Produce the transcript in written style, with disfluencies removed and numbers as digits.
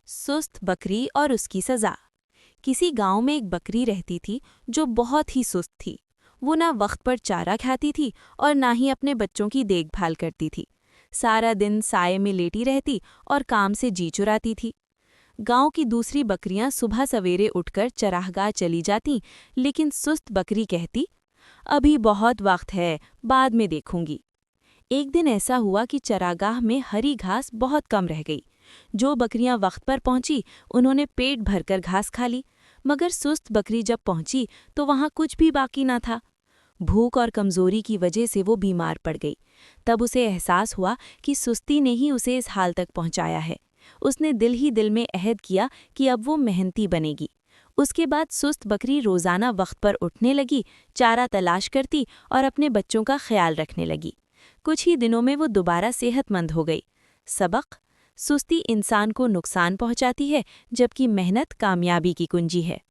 सुस्त बकरी और उसकी सजा। किसी गांव में एक बकरी रहती थी जो बहुत ही सुस्त थी। वो ना वक्त पर चारा खाती थी और ना ही अपने बच्चों की देखभाल करती थी। सारा दिन साये में लेटी रहती और काम से जी चुराती थी। गांव की दूसरी बकरियां सुबह सवेरे उठकर चरागाह चली जातीं, लेकिन सुस्त बकरी कहती, अभी बहुत वक्त है, बाद में देखूंगी। एक दिन ऐसा हुआ कि चरागाह में हरी घास बहुत कम रह गई। जो बकरियां वक्त पर पहुंची, उन्होंने पेट भरकर घास खा ली, मगर सुस्त बकरी जब पहुंची तो वहां कुछ भी बाकी न था। भूख और कमजोरी की वजह से वो बीमार पड़ गई। तब उसे एहसास हुआ कि सुस्ती ने ही उसे इस हाल तक पहुंचाया है। उसने दिल ही दिल में अहद किया कि अब वो मेहनती बनेगी। उसके बाद सुस्त बकरी रोजाना वक्त पर उठने लगी, चारा तलाश करती और अपने बच्चों का ख्याल रखने लगी। कुछ ही दिनों में वो दोबारा सेहतमंद हो गई। सबक: सुस्ती इंसान को नुकसान पहुंचाती है, जबकि मेहनत कामयाबी की कुंजी है।